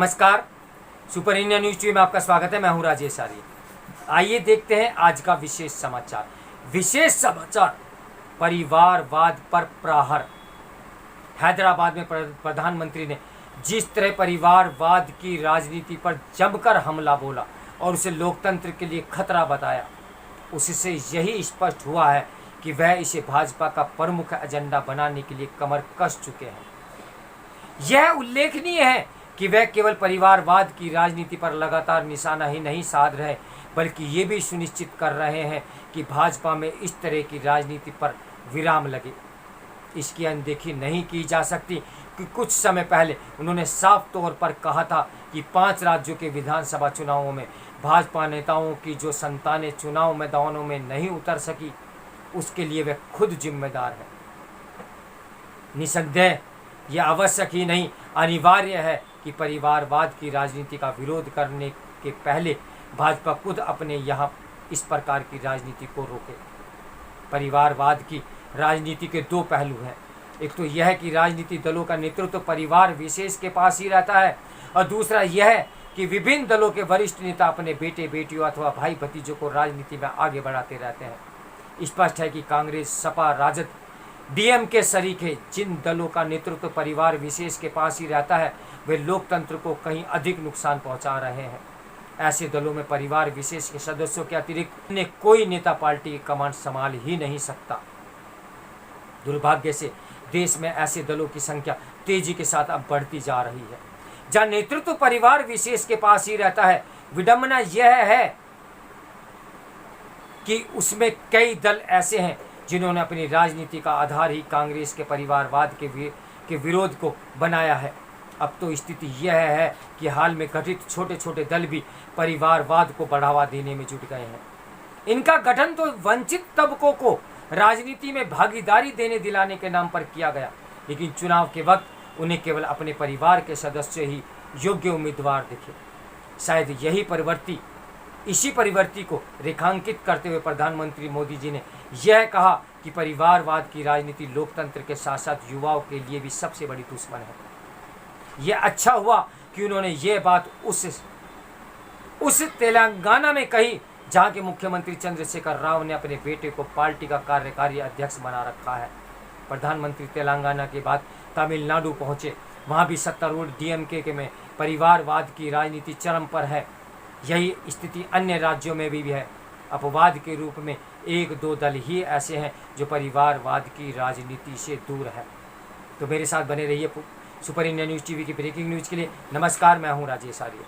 नमस्कार, super India news TV में आपका स्वागत है। मैं हूं राजेश आर्य। आइए देखते हैं आज का विशेष समाचार। परिवारवाद पर प्रहार। हैदराबाद में प्रधानमंत्री ने जिस तरह परिवारवाद की राजनीति पर जमकर हमला बोला और उसे लोकतंत्र के लिए खतरा बताया, उससे यही स्पष्ट हुआ है कि वह इसे भाजपा का प्रमुख एजेंडा बनाने के लिए कमर कस चुके हैं। यह उल्लेखनीय है कि वह केवल परिवारवाद की राजनीति पर लगातार निशाना ही नहीं साध रहे, बल्कि ये भी सुनिश्चित कर रहे हैं कि भाजपा में इस तरह की राजनीति पर विराम लगे। इसकी अनदेखी नहीं की जा सकती कि कुछ समय पहले उन्होंने साफ तौर पर कहा था कि 5 राज्यों के विधानसभा चुनावों में भाजपा नेताओं की जो संतानें चुनाव मैदानों में नहीं उतर सकी, उसके लिए वे खुद जिम्मेदार हैं। निसंदेह यह आवश्यक ही नहीं, अनिवार्य है कि परिवारवाद की राजनीति का विरोध करने के पहले भाजपा खुद अपने यहाँ इस प्रकार की राजनीति को रोके। परिवारवाद की राजनीति के 2 पहलू हैं। एक तो यह है कि राजनीतिक दलों का नेतृत्व परिवार विशेष के पास ही रहता है, और दूसरा यह है कि विभिन्न दलों के वरिष्ठ नेता अपने बेटे बेटियों अथवा भाई भतीजों को राजनीति में आगे बढ़ाते रहते हैं। स्पष्ट है कि कांग्रेस, सपा, राजद, डीएमके सरीखे जिन दलों का नेतृत्व परिवार विशेष के पास ही रहता है, वे लोकतंत्र को कहीं अधिक नुकसान पहुंचा रहे हैं। ऐसे दलों में परिवार विशेष के सदस्यों के अतिरिक्त अन्य कोई नेता पार्टी की कमान संभाल ही नहीं सकता। दुर्भाग्य से देश में ऐसे दलों की संख्या तेजी के साथ अब बढ़ती जा रही है, जहां नेतृत्व परिवार विशेष के पास ही रहता है। विडंबना यह है कि उसमें कई दल ऐसे हैं जिन्होंने अपनी राजनीति का आधार ही कांग्रेस के परिवारवाद के विरोध को बनाया है। अब तो स्थिति यह है कि हाल में गठित छोटे छोटे दल भी परिवारवाद को बढ़ावा देने में जुट गए हैं। इनका गठन तो वंचित तबकों को राजनीति में भागीदारी देने दिलाने के नाम पर किया गया, लेकिन चुनाव के वक्त उन्हें केवल अपने परिवार के सदस्य ही योग्य उम्मीदवार दिखे। शायद इसी परिवर्ती को रेखांकित करते हुए प्रधानमंत्री मोदी जी ने यह कहा कि परिवारवाद की राजनीति लोकतंत्र के साथ साथ युवाओं के लिए भी सबसे बड़ी दुश्मन है। यह अच्छा हुआ कि उन्होंने ये बात उस तेलंगाना में कही जहां के मुख्यमंत्री चंद्रशेखर राव ने अपने बेटे को पार्टी का कार्यकारी अध्यक्ष बना रखा है। प्रधानमंत्री तेलंगाना के बाद तमिलनाडु पहुंचे, वहां भी सत्तारूढ़ डीएमके में परिवारवाद की राजनीति चरम पर है। यही स्थिति अन्य राज्यों में भी है। अपवाद के रूप में 1-2 दल ही ऐसे हैं जो परिवारवाद की राजनीति से दूर है। तो मेरे साथ बने रहिए सुपर इंडिया न्यूज टीवी की ब्रेकिंग न्यूज के लिए। नमस्कार, मैं हूं राजेश आर्य।